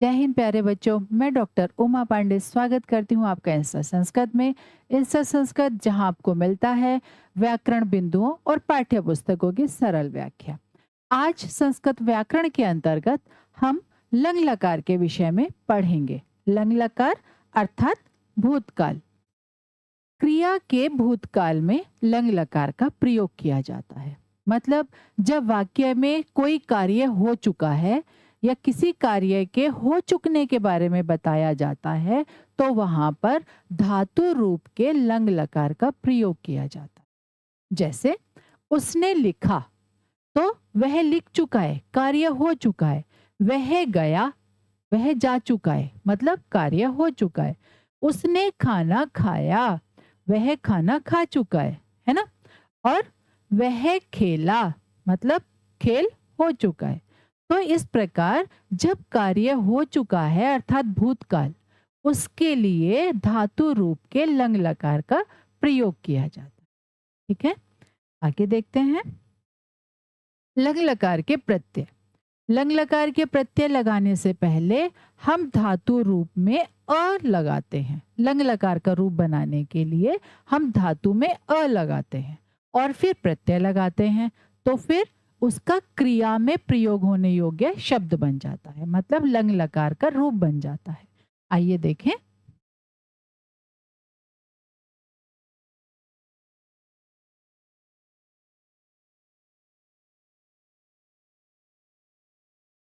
जय हिंद प्यारे बच्चों। मैं डॉक्टर उमा पांडे स्वागत करती हूँ आपका इंस्टा संस्कृत में। इंस्टा संस्कृत जहाँ आपको मिलता है व्याकरण बिंदुओं और पाठ्य पुस्तकों की सरल व्याख्या। आज संस्कृत व्याकरण के अंतर्गत हम लंग लकार के विषय में पढ़ेंगे। लंग लकार अर्थात भूतकाल। क्रिया के भूतकाल में लंग लकार का प्रयोग किया जाता है। मतलब जब वाक्य में कोई कार्य हो चुका है या किसी कार्य के हो चुकने के बारे में बताया जाता है तो वहां पर धातु रूप के लंग लकार का प्रयोग किया जाता है। जैसे उसने लिखा तो वह लिख चुका है, कार्य हो चुका है। वह गया, वह जा चुका है, मतलब कार्य हो चुका है। उसने खाना खाया, वह खाना खा चुका है ना। और वह खेला, मतलब खेल हो चुका है। तो इस प्रकार जब कार्य हो चुका है अर्थात भूतकाल, उसके लिए धातु रूप के लंग लकार का प्रयोग किया जाता है। ठीक है, आगे देखते हैं। लंग लकार के प्रत्यय। लंग लकार के प्रत्यय लगाने से पहले हम धातु रूप में अ लगाते हैं। लंग लकार का रूप बनाने के लिए हम धातु में अ लगाते हैं और फिर प्रत्यय लगाते हैं, तो फिर उसका क्रिया में प्रयोग होने योग्य शब्द बन जाता है, मतलब लंग लकार का रूप बन जाता है। आइए देखें।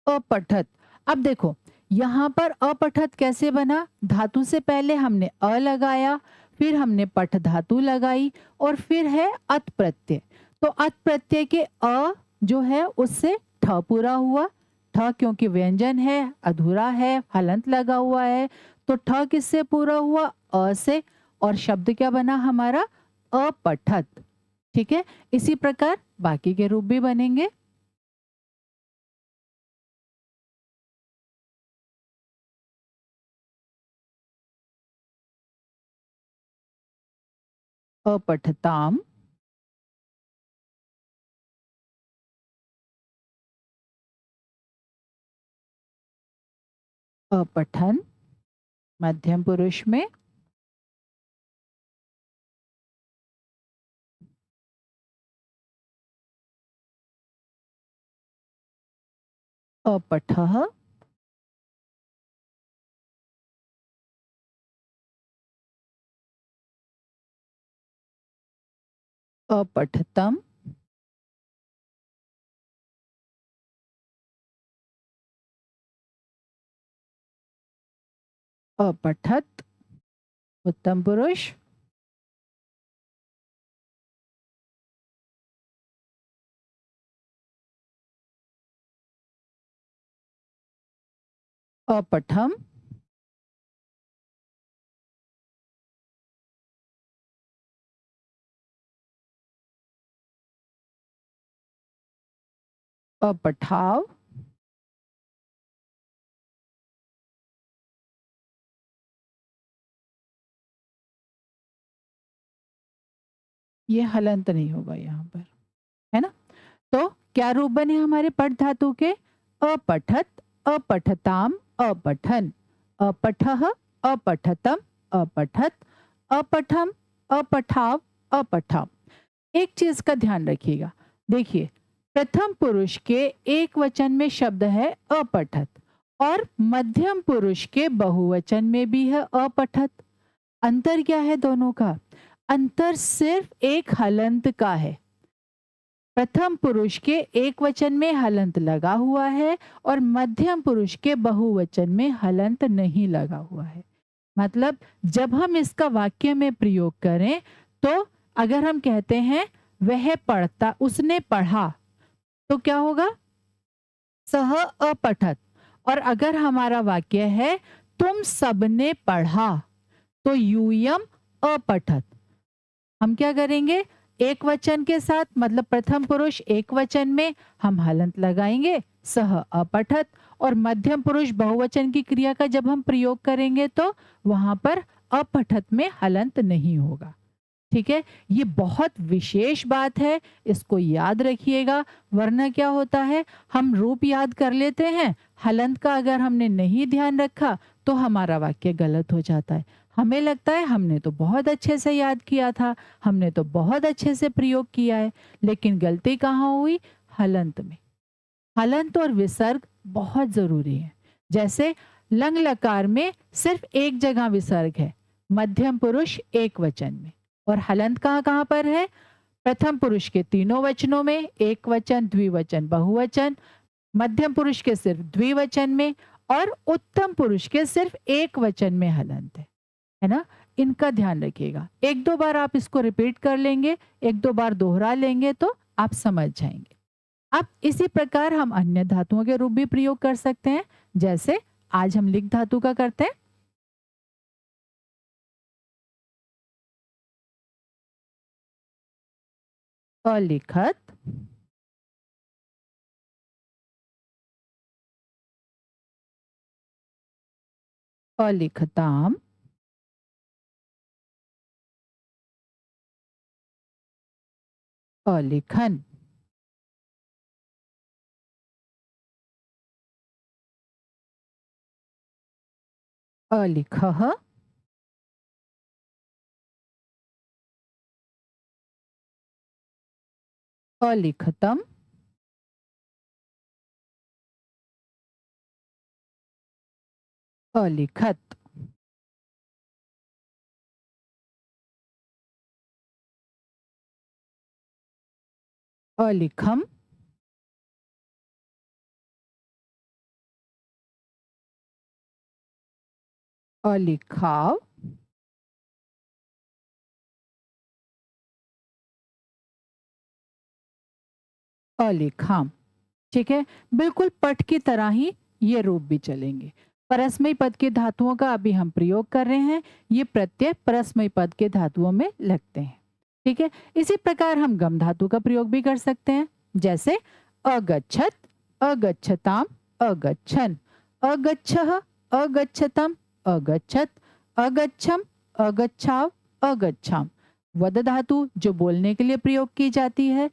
अपठत। अब देखो यहाँ पर अपठत कैसे बना। धातु से पहले हमने अ लगाया, फिर हमने पठ धातु लगाई और फिर है अत प्रत्यय। तो अत प्रत्यय के अ जो है उससे ठ पूरा हुआ। ठ क्योंकि व्यंजन है, अधूरा है, हलंत लगा हुआ है, तो ठ किससे पूरा हुआ, अ से। और शब्द क्या बना हमारा, अपठत। ठीक है, इसी प्रकार बाकी के रूप भी बनेंगे। अपठताम, अपठन मध्यम पुरुष में, अपठः, अपठतम, अपठत उत्तम पुरुष, अपठम, अपठाव, ये हलंत नहीं होगा यहाँ पर, है ना। तो क्या रूप बने हमारे पठ धातु के, अपठत, अपठताम, अपठन, अपठः, अपठतम, अपठत, अपठम, अपठाव, अपठाव। एक चीज का ध्यान रखिएगा। देखिए, प्रथम पुरुष के एक वचन में शब्द है अपठत और मध्यम पुरुष के बहुवचन में भी है अपठत। अंतर क्या है दोनों का, अंतर सिर्फ एक हलंत का है। प्रथम पुरुष के एक वचन में हलंत लगा हुआ है और मध्यम पुरुष के बहुवचन में हलंत नहीं लगा हुआ है। मतलब जब हम इसका वाक्य में प्रयोग करें तो अगर हम कहते हैं वह पढ़ता, उसने पढ़ा, तो क्या होगा, सह अपठत। और अगर हमारा वाक्य है तुम सबने पढ़ा, तो यूयम अपठत। हम क्या करेंगे, एक वचन के साथ, मतलब प्रथम पुरुष एक वचन में हम हलंत लगाएंगे सह अपठत, और मध्यम पुरुष बहुवचन की क्रिया का जब हम प्रयोग करेंगे तो वहां पर अपठत में हलंत नहीं होगा। ठीक है, ये बहुत विशेष बात है, इसको याद रखिएगा। वरना क्या होता है, हम रूप याद कर लेते हैं, हलंत का अगर हमने नहीं ध्यान रखा तो हमारा वाक्य गलत हो जाता है। हमें लगता है हमने तो बहुत अच्छे से याद किया था, हमने तो बहुत अच्छे से प्रयोग किया है, लेकिन गलती कहाँ हुई? हलंत में। हलंत और विसर्ग बहुत जरूरी है। जैसे लंग लकार में सिर्फ एक जगह विसर्ग है, मध्यम पुरुष एक वचन में, और हलंत कहाँ कहाँ पर है? प्रथम पुरुष के तीनों वचनों में, एक वचन, द्विवचन, बहुवचन, मध्यम पुरुष के सिर्फ द्विवचन में, और उत्तम पुरुष के सिर्फ एक वचन में हलंत है ना? इनका ध्यान रखिएगा। एक दो बार आप इसको रिपीट कर लेंगे, एक दो बार दोहरा लेंगे तो आप समझ जाएंगे। अब इसी प्रकार हम अन्य धातुओं के रूप भी प्रयोग कर सकते हैं। जैसे आज हम लिख धातु का करते हैं। अलिखत, अलिखताम, अलिखन। अलिखः, अलिखतम, अलिखत। अलिखम, अलिखाव, अलिखाम। ठीक है, बिल्कुल पठ की तरह ही ये रूप भी चलेंगे। परस्मय पद के धातुओं का अभी हम प्रयोग कर रहे हैं, ये प्रत्यय परस्मय पद के धातुओं में लगते हैं। ठीक है, इसी प्रकार हम गम धातु का प्रयोग भी कर सकते हैं। जैसे अगच्छत, अगच्छताम, अगच्छन, अगच्छः, अगच्छतम, अगच्छत, अगच्छम, अगच्छाव, अगच्छाम। वद धातु जो बोलने के लिए प्रयोग की जाती है।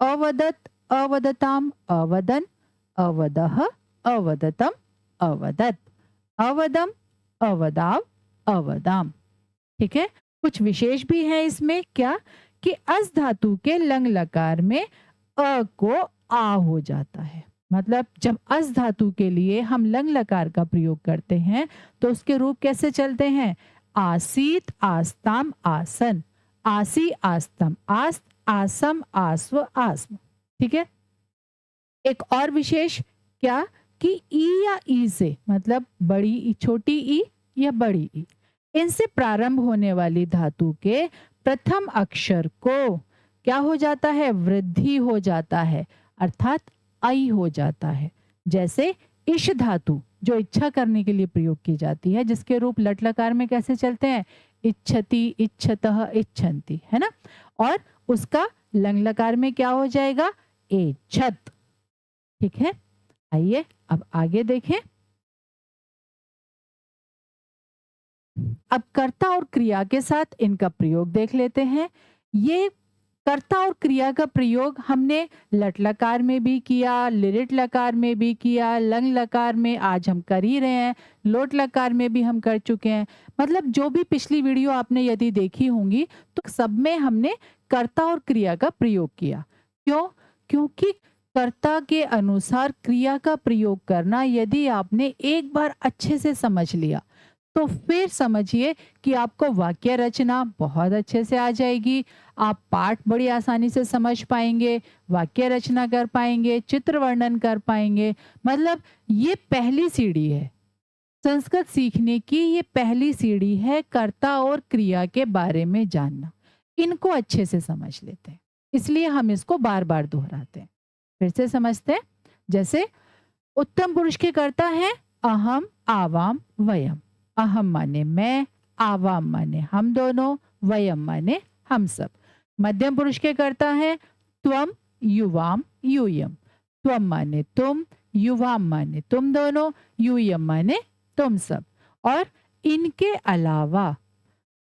अवदत, अवदताम, अवदन, अवदः, अवदतम, अवदत, अवदम, अवदाव, अवदाम। ठीक है, कुछ विशेष भी है इसमें। क्या कि अस धातु के लंग लकार में अ को आ हो जाता है। मतलब जब अस धातु के लिए हम लंग लकार का प्रयोग करते हैं तो उसके रूप कैसे चलते हैं? आसीत, आस्ताम, आसन, आसी, आस्तम, आस्त, आसम, आस्व, आस्म। ठीक है, एक और विशेष क्या कि ई या ई से, मतलब बड़ी ई, छोटी ई या बड़ी ई, इनसे प्रारंभ होने वाली धातु के प्रथम अक्षर को क्या हो जाता है? वृद्धि हो जाता है, अर्थात आई हो जाता है। जैसे इश धातु जो इच्छा करने के लिए प्रयोग की जाती है, जिसके रूप लट लकार में कैसे चलते हैं? इच्छति, इच्छतः, इच्छन्ति, है ना? और उसका लंग लकार में क्या हो जाएगा? एच्छत। ठीक है, आइए अब आगे देखें। अब कर्ता और क्रिया के साथ इनका प्रयोग देख लेते हैं। ये कर्ता और क्रिया का प्रयोग हमने लट लकार में भी किया, लिरिट लकार में भी किया, लंग लकार में आज हम कर ही रहे हैं, लोट लकार में भी हम कर चुके हैं। मतलब जो भी पिछली वीडियो आपने यदि देखी होंगी तो सब में हमने कर्ता और क्रिया का प्रयोग किया। क्यों? क्योंकि कर्ता के अनुसार क्रिया का प्रयोग करना यदि आपने एक बार अच्छे से समझ लिया तो फिर समझिए कि आपको वाक्य रचना बहुत अच्छे से आ जाएगी। आप पाठ बड़ी आसानी से समझ पाएंगे, वाक्य रचना कर पाएंगे, चित्र वर्णन कर पाएंगे। मतलब ये पहली सीढ़ी है संस्कृत सीखने की, ये पहली सीढ़ी है कर्ता और क्रिया के बारे में जानना। इनको अच्छे से समझ लेते हैं, इसलिए हम इसको बार बार दोहराते हैं। फिर से समझते हैं। जैसे उत्तम पुरुष के कर्ता है अहम, आवाम, वयम। अहम माने मैं, आवाम माने हम दोनों, वयम माने हम सब। मध्यम पुरुष के कर्ता है त्वम, युवाम, यूयम। त्वम माने तुम, युवाम माने तुम दोनों, यूयम माने तुम सब। और इनके अलावा,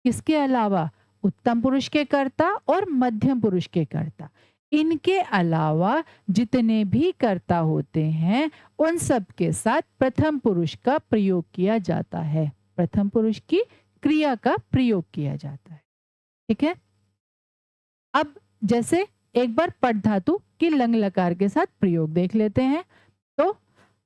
किसके अलावा? उत्तम पुरुष के कर्ता और मध्यम पुरुष के कर्ता, इनके अलावा जितने भी कर्ता होते हैं उन सब के साथ प्रथम पुरुष का प्रयोग किया जाता है। प्रथम पुरुष की क्रिया का प्रयोग किया जाता है। ठीक है। अब जैसे एक बार पट धातु की लंग लकार के साथ प्रयोग देख लेते हैं। तो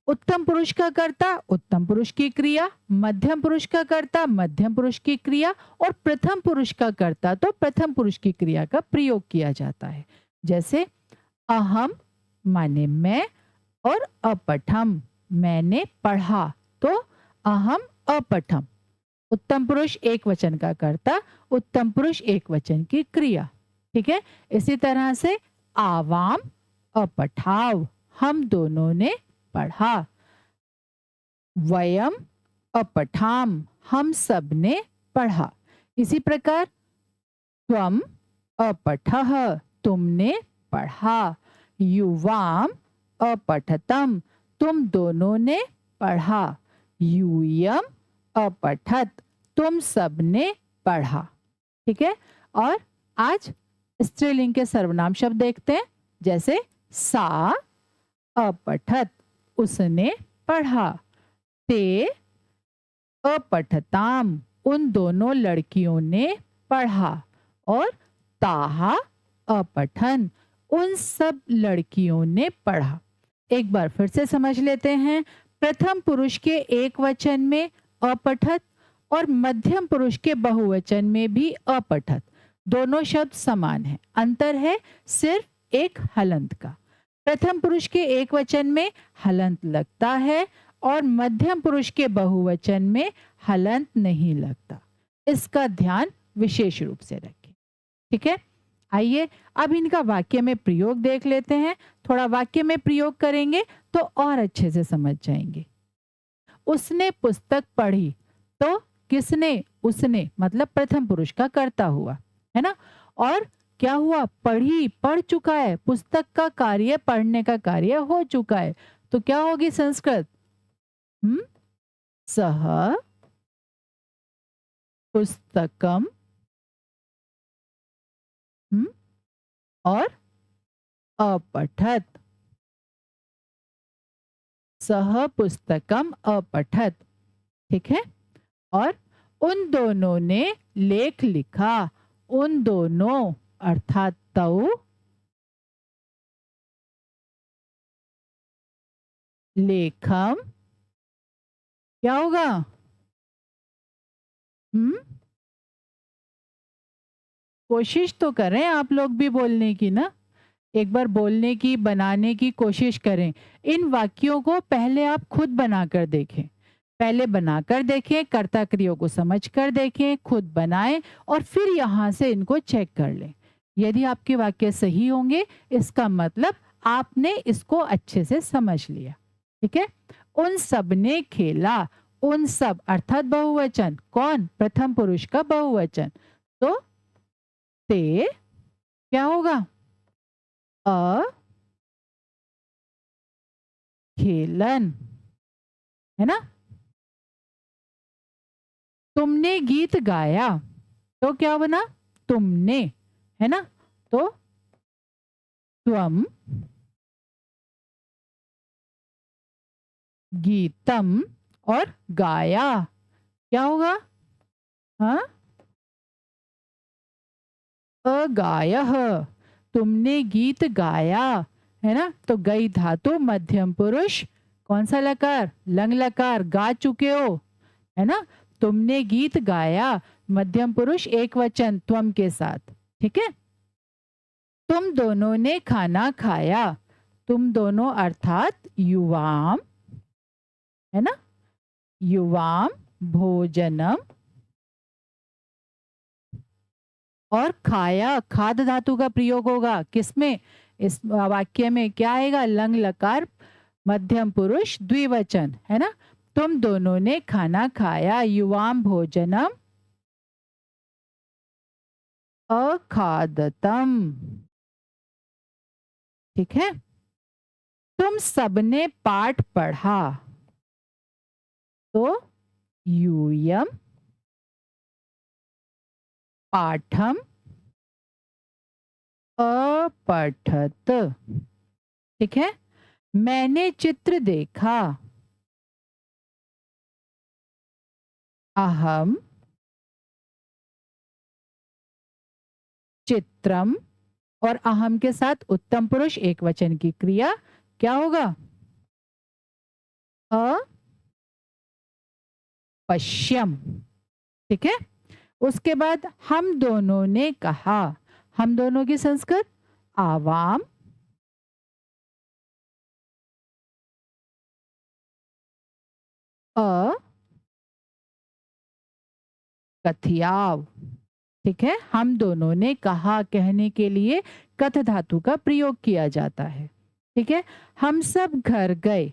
उत्तम पुरुष का कर्ता उत्तम पुरुष की क्रिया, मध्यम पुरुष का कर्ता मध्यम पुरुष की क्रिया और प्रथम पुरुष का कर्ता तो प्रथम पुरुष की क्रिया का प्रयोग किया जाता है। जैसे अहम माने मैं और अपठम मैंने पढ़ा, तो अहम अपठम। उत्तम पुरुष एक वचन का कर्ता, उत्तम पुरुष एक वचन की क्रिया। ठीक है। इसी तरह से आवाम अपठाव हम दोनों ने पढ़ा। वयम अपठाम हम सब ने पढ़ा। इसी प्रकार त्वम अपठः तुमने पढ़ा। युवाम अपठतम तुम दोनों ने पढ़ा। यूयम अपठत तुम सब ने पढ़ा। ठीक है। और आज स्त्रीलिंग के सर्वनाम शब्द देखते हैं। जैसे सा अपठत उसने पढ़ा। ते अपठताम उन दोनों लड़कियों ने पढ़ा। और ताहा अपठन उन सब लड़कियों ने पढ़ा। एक बार फिर से समझ लेते हैं। प्रथम पुरुष के एक वचन में अपठत और मध्यम पुरुष के बहुवचन में भी अपठत, दोनों शब्द समान हैं। अंतर है सिर्फ एक हलंत का। प्रथम पुरुष के एक वचन में हलंत लगता है और मध्यम पुरुष के बहुवचन में हलंत नहीं लगता। इसका ध्यान विशेष रूप से रखें। ठीक है। आइए अब इनका वाक्य में प्रयोग देख लेते हैं। थोड़ा वाक्य में प्रयोग करेंगे तो और अच्छे से समझ जाएंगे। उसने पुस्तक पढ़ी, तो किसने? उसने मतलब प्रथम पुरुष का कर्ता हुआ, है ना। और क्या हुआ? पढ़ी, पढ़ चुका है। पुस्तक का कार्य, पढ़ने का कार्य हो चुका है। तो क्या होगी संस्कृत? सह पुस्तकम और अपठत। सह पुस्तकम अपठत। ठीक है। और उन दोनों ने लेख लिखा। उन दोनों अर्थात तौ लेखम क्या होगा? कोशिश तो करें आप लोग भी बोलने की ना। एक बार बोलने की, बनाने की कोशिश करें। इन वाक्यों को पहले आप खुद बनाकर देखें। पहले बनाकर देखें, कर्ता क्रियाओं को समझकर देखें, खुद बनाएं और फिर यहाँ से इनको चेक कर लें। यदि आपके वाक्य सही होंगे इसका मतलब आपने इसको अच्छे से समझ लिया। ठीक है। उन सब ने खेला। उन सब अर्थात बहुवचन। कौन? प्रथम पुरुष का बहुवचन। तो ते क्या होगा? खेलन, है ना। तुमने गीत गाया, तो क्या बना? तुमने, है ना। तो त्वम गीतम और गाया क्या होगा? हाँ, अगायः तुमने गीत गाया, है ना। तो गई धातु मध्यम पुरुष, कौन सा लकार? लंग लकार। गा चुके हो, है ना। तुमने गीत गाया मध्यम पुरुष एक वचन त्वम के साथ। ठीक है। तुम दोनों ने खाना खाया। तुम दोनों अर्थात युवाम, है ना। युवाम भोजनम और खाया, खाद धातु का प्रयोग होगा किसमें? इस वाक्य में क्या आएगा? लंग लकार मध्यम पुरुष द्विवचन, है ना। तुम दोनों ने खाना खाया। युवाम भोजनम अखादतम। ठीक है। तुम सबने पाठ पढ़ा, तो यूयम पाठम अपठत। ठीक है। मैंने चित्र देखा। अहम चित्रम, और अहम के साथ उत्तम पुरुष एक वचन की क्रिया क्या होगा? अपश्यम। ठीक है। उसके बाद हम दोनों ने कहा। हम दोनों की संस्कृत आवाम कथियाव। ठीक है। हम दोनों ने कहा कहने के लिए कथ धातु का प्रयोग किया जाता है। ठीक है। हम सब घर गए,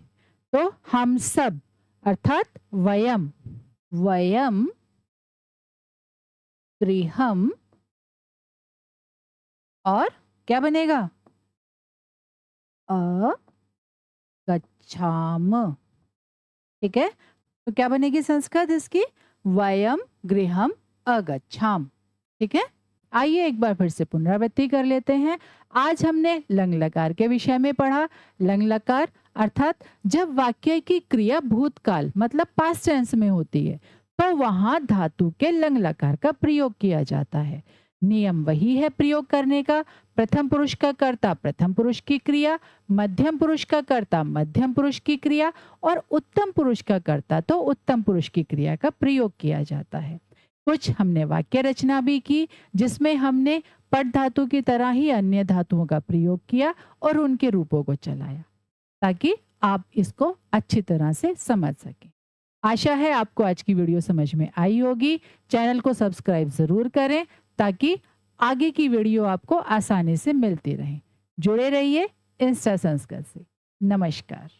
तो हम सब अर्थात वयम, वयम गृहम, और क्या बनेगा? गच्छाम। ठीक है। तो क्या बनेगी संस्कृत इसकी? वयम गृहम अगच्छाम। ठीक है। आइए एक बार फिर से पुनरावृत्ति कर लेते हैं। आज हमने लंग लकार के विषय में पढ़ा। लंग लकार अर्थात जब वाक्य की क्रिया भूतकाल मतलब पास्ट टेंस में होती है, तो वहां धातु के लंग लकार का प्रयोग किया जाता है। नियम वही है प्रयोग करने का। प्रथम पुरुष का कर्ता प्रथम पुरुष की क्रिया, मध्यम पुरुष का कर्ता मध्यम पुरुष की क्रिया, और उत्तम पुरुष का कर्ता तो उत्तम पुरुष की क्रिया का प्रयोग किया जाता है। कुछ हमने वाक्य रचना भी की, जिसमें हमने पट धातु की तरह ही अन्य धातुओं का प्रयोग किया और उनके रूपों को चलाया, ताकि आप इसको अच्छी तरह से समझ सकें। आशा है आपको आज की वीडियो समझ में आई होगी। चैनल को सब्सक्राइब जरूर करें, ताकि आगे की वीडियो आपको आसानी से मिलती रहे। जुड़े रहिए इंस्टा संस्कृत से। नमस्कार।